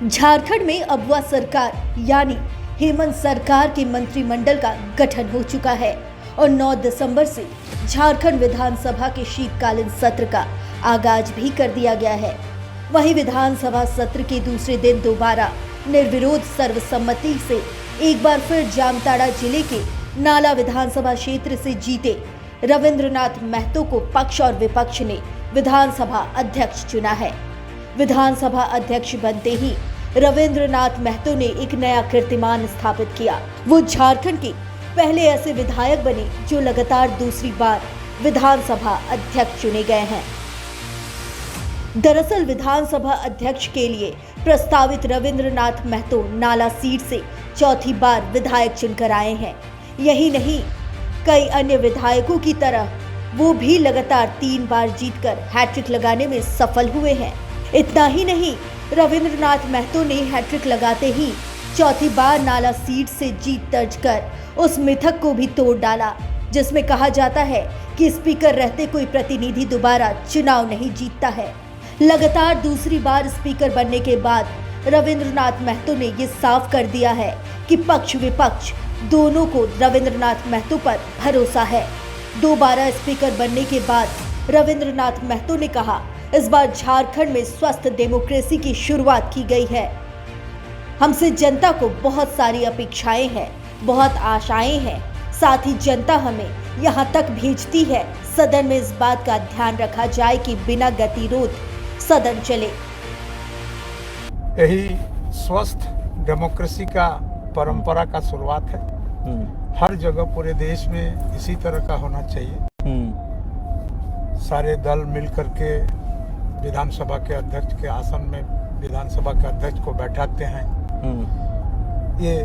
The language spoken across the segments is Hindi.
झारखंड में अगवा सरकार यानी हेमंत सरकार के मंत्रिमंडल का गठन हो चुका है और 9 दिसंबर से झारखंड विधानसभा के शीतकालीन सत्र का आगाज भी कर दिया गया है। वहीं विधानसभा सत्र के दूसरे दिन दोबारा निर्विरोध सर्वसम्मति से एक बार फिर जामताड़ा जिले के नाला विधानसभा क्षेत्र से जीते रविंद्रनाथ महतो को पक्ष और विपक्ष ने विधानसभा अध्यक्ष चुना है। विधानसभा अध्यक्ष बनते ही रविंद्रनाथ महतो ने एक नया कीर्तिमान स्थापित किया। वो झारखंड के पहले ऐसे विधायक बने जो लगातार दूसरी बार विधानसभा अध्यक्ष चुने गए हैं। दरअसल विधानसभा अध्यक्ष के लिए प्रस्तावित रविंद्रनाथ महतो नाला सीट से चौथी बार विधायक चुनकर आए हैं। यही नहीं, कई अन्य विधायकों की तरह वो भी लगातार 3 बार जीतकर हैट्रिक लगाने में सफल हुए हैं। इतना ही नहीं, रविंद्रनाथ महतो ने हैट्रिक लगाते ही चौथी बार नाला सीट से जीत दर्ज कर उस मिथक को भी तोड़ डाला जिसमें कहा जाता है कि स्पीकर रहते कोई प्रतिनिधि दोबारा चुनाव नहीं जीतता है। लगातार दूसरी बार स्पीकर बनने के बाद रविंद्रनाथ महतो ने ये साफ कर दिया है कि पक्ष विपक्ष दोनों को रविंद्रनाथ महतो पर भरोसा है। दोबारा स्पीकर बनने के बाद रविंद्रनाथ महतो ने कहा, इस बार झारखंड में स्वस्थ डेमोक्रेसी की शुरुआत की गई है। हमसे जनता को बहुत सारी अपेक्षाएं हैं, बहुत आशाएं हैं। साथ ही जनता हमें यहां तक भेजती है। सदन में इस बात का ध्यान रखा जाए कि बिना गतिरोध सदन चले। यही स्वस्थ डेमोक्रेसी का परंपरा का शुरुआत है। हर जगह पूरे देश में इसी तरह का होना चाहिए। सारे दल मिलकर के विधानसभा के अध्यक्ष के आसन में विधानसभा के अध्यक्ष को बैठाते हैं। ये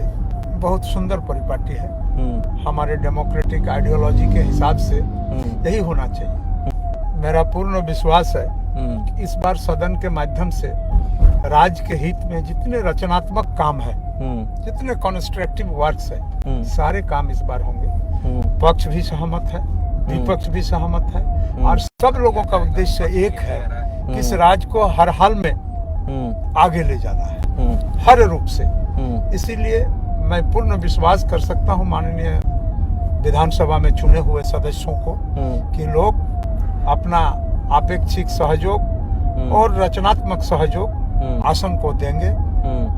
बहुत सुंदर परिपाटी है। हमारे डेमोक्रेटिक आइडियोलॉजी के हिसाब से यही होना चाहिए। मेरा पूर्ण विश्वास है कि इस बार सदन के माध्यम से राज्य के हित में जितने रचनात्मक काम है, जितने कंस्ट्रक्टिव वर्क्स है, सारे काम इस बार होंगे। पक्ष भी सहमत है, विपक्ष भी सहमत है और सब लोगों का उद्देश्य एक है कि इस राज्य को हर हाल में आगे ले जाना है, हर रूप से। इसीलिए मैं पूर्ण विश्वास कर सकता हूं माननीय विधानसभा में चुने हुए सदस्यों को कि लोग अपना अपेक्षित सहयोग और रचनात्मक सहयोग आसन को देंगे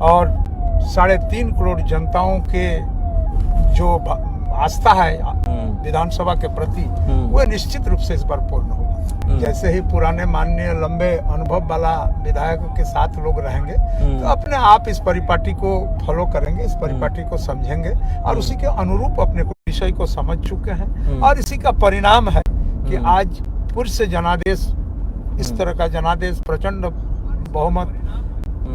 और 3.5 करोड़ जनताओं के जो आस्था है विधानसभा के प्रति वह निश्चित रूप से इस बार पूर्ण होगा। जैसे ही पुराने माननीय लंबे अनुभव वाला विधायकों के साथ लोग रहेंगे तो अपने आप इस परिपाटी को फॉलो करेंगे, इस परिपाटी को समझेंगे और उसी के अनुरूप अपने विषय को समझ चुके हैं। और इसी का परिणाम है कि आज पूर्व से जनादेश, इस तरह का जनादेश प्रचंड बहुमत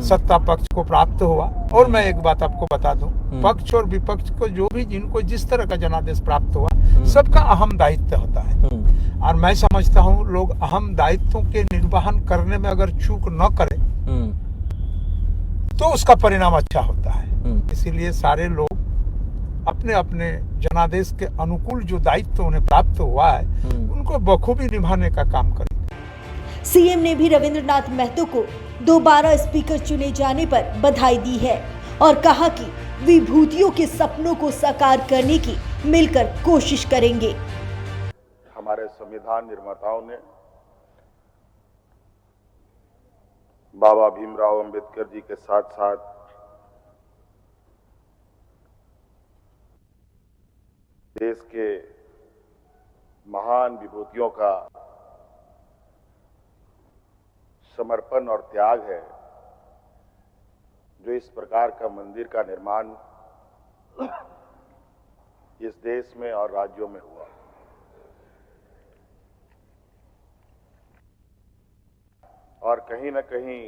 सत्ता पक्ष को प्राप्त हुआ। और मैं एक बात आपको बता दूं, पक्ष और विपक्ष को जो भी जिनको जिस तरह का जनादेश प्राप्त हुआ, सबका अहम दायित्व होता है। और मैं समझता हूं लोग अहम दायित्वों के निर्वहन करने में अगर चूक न करें तो उसका परिणाम अच्छा होता है। इसीलिए सारे लोग अपने अपने जनादेश के अनुकूल जो दायित्व उन्हें प्राप्त हुआ है उनको बखूबी निभाने का काम करें। सीएम ने भी रविंद्रनाथ महतो को दोबारा स्पीकर चुने जाने पर बधाई दी है और कहा कि विभूतियों के सपनों को साकार करने की मिलकर कोशिश करेंगे। हमारे संविधान निर्माताओं ने बाबा भीमराव अंबेडकर जी के साथ साथ देश के महान विभूतियों का समर्पण और त्याग है जो इस प्रकार का मंदिर का निर्माण इस देश में और राज्यों में हुआ। और कहीं न कहीं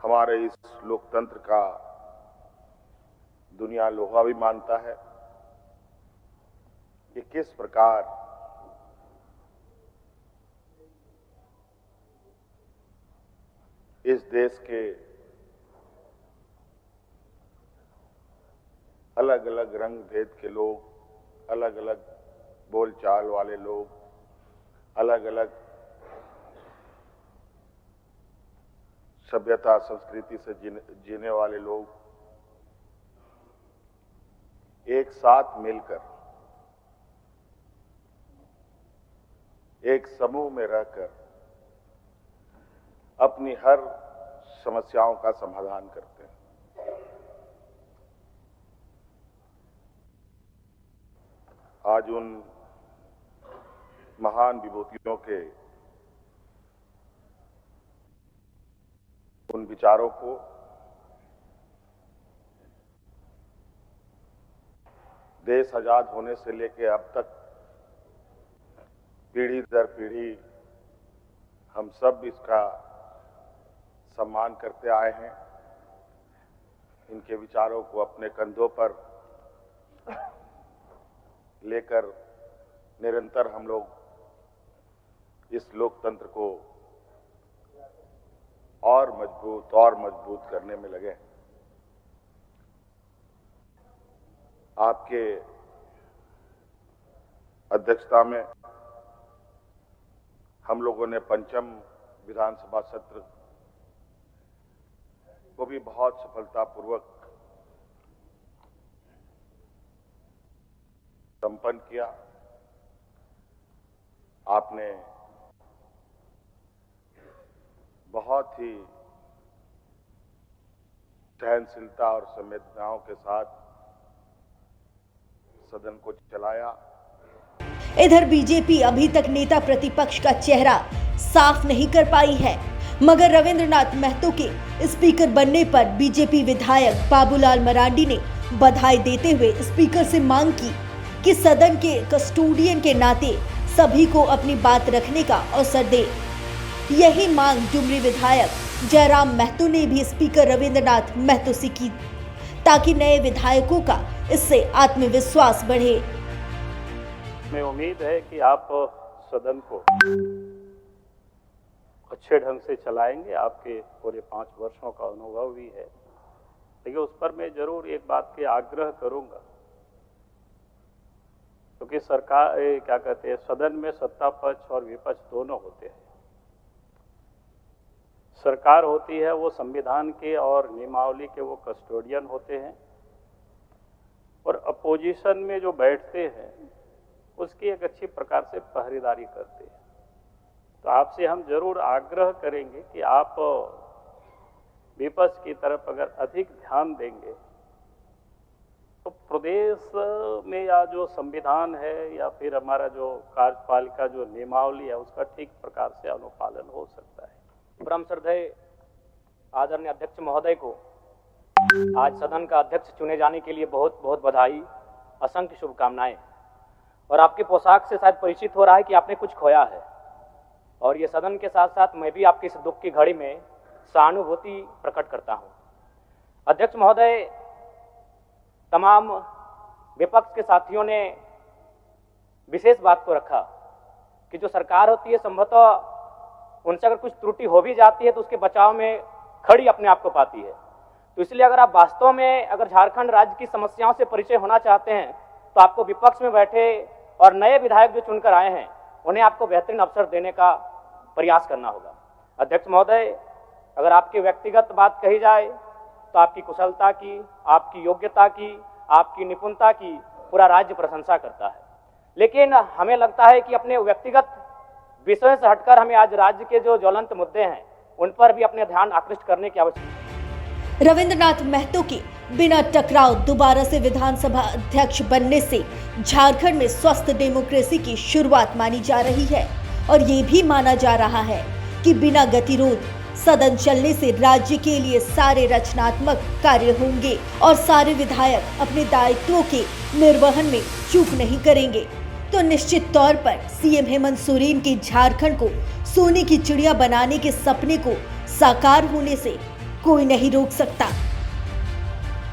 हमारे इस लोकतंत्र का दुनिया लोहा भी मानता है कि किस प्रकार इस देश के अलग अलग रंग भेद के लोग, अलग अलग बोलचाल वाले लोग, अलग अलग सभ्यता संस्कृति से जीने वाले लोग एक साथ मिलकर एक समूह में रहकर अपनी हर समस्याओं का समाधान करते हैं। आज उन महान विभूतियों के उन विचारों को देश आजाद होने से लेकर अब तक पीढ़ी दर पीढ़ी हम सब इसका सम्मान करते आए हैं। इनके विचारों को अपने कंधों पर लेकर निरंतर हम लोग इस लोकतंत्र को और मजबूत करने में लगे हैं। आपके अध्यक्षता में हम लोगों ने पंचम विधानसभा सत्र को भी बहुत सफलतापूर्वक संपन्न किया। आपने बहुत ही सहनशीलता और संवेदनाओं के साथ सदन को चलाया। इधर बीजेपी अभी तक नेता प्रतिपक्ष का चेहरा साफ नहीं कर पाई है, मगर रविंद्रनाथ महतो के स्पीकर बनने पर बीजेपी विधायक बाबूलाल मरांडी ने बधाई देते हुए स्पीकर से मांग की कि सदन के कस्टोडियन के नाते सभी को अपनी बात रखने का अवसर दे। यही मांग डुमरी विधायक जयराम महतो ने भी स्पीकर रविंद्रनाथ महतो से की, ताकि नए विधायकों का इससे आत्मविश्वास बढ़े। मैं उम्मीद है कि आप सदन को अच्छे ढंग से चलाएंगे। आपके पूरे 5 वर्षों का अनुभव भी है, लेकिन उस पर मैं जरूर एक बात के आग्रह करूंगा, क्योंकि सदन में सत्ता पक्ष और विपक्ष दोनों होते हैं। सरकार होती है वो संविधान के और नियमावली के वो कस्टोडियन होते हैं, और अपोजिशन में जो बैठते हैं उसकी एक अच्छी प्रकार से पहरेदारी करते हैं। तो आपसे हम जरूर आग्रह करेंगे कि आप विपक्ष की तरफ अगर अधिक ध्यान देंगे तो प्रदेश में या जो संविधान है या फिर हमारा जो कार्यपालिका जो नियमावली है उसका ठीक प्रकार से अनुपालन हो सकता है। परम श्रद्धेय आदरणीय अध्यक्ष महोदय को आज सदन का अध्यक्ष चुने जाने के लिए बहुत बहुत बधाई, असंख्य शुभकामनाएं। और आपके पोशाक से शायद परिचित हो रहा है कि आपने कुछ खोया है, और ये सदन के साथ साथ मैं भी आपकी इस दुख की घड़ी में सहानुभूति प्रकट करता हूं। अध्यक्ष महोदय, तमाम विपक्ष के साथियों ने विशेष बात को रखा कि जो सरकार होती है संभवतः उनसे अगर कुछ त्रुटि हो भी जाती है तो उसके बचाव में खड़ी अपने आप को पाती है। तो इसलिए अगर आप वास्तव में अगर झारखंड राज्य की समस्याओं से परिचय होना चाहते हैं तो आपको विपक्ष में बैठे और नए विधायक जो चुनकर आए हैं उन्हें आपको बेहतरीन अवसर देने का प्रयास करना होगा। अध्यक्ष महोदय, अगर आपकी व्यक्तिगत बात कही जाए तो आपकी कुशलता की, आपकी योग्यता की, आपकी निपुणता की पूरा राज्य प्रशंसा करता है, लेकिन हमें लगता है कि अपने व्यक्तिगत विषयों से हटकर हमें आज राज्य के जो ज्वलंत मुद्दे हैं उन पर भी अपने ध्यान आकृष्ट करने की आवश्यकता है। रविंद्रनाथ महतो के बिना टकराव दोबारा से विधानसभा अध्यक्ष बनने से झारखंड में स्वस्थ डेमोक्रेसी की शुरुआत मानी जा रही है, और ये भी माना जा रहा है कि बिना गतिरोध सदन चलने से राज्य के लिए सारे रचनात्मक कार्य होंगे और सारे विधायक अपने दायित्वों के निर्वहन में चूक नहीं करेंगे। तो निश्चित तौर पर सीएम हेमंत सोरेन के झारखंड को सोने की चिड़िया बनाने के सपने को साकार होने से कोई नहीं रोक सकता।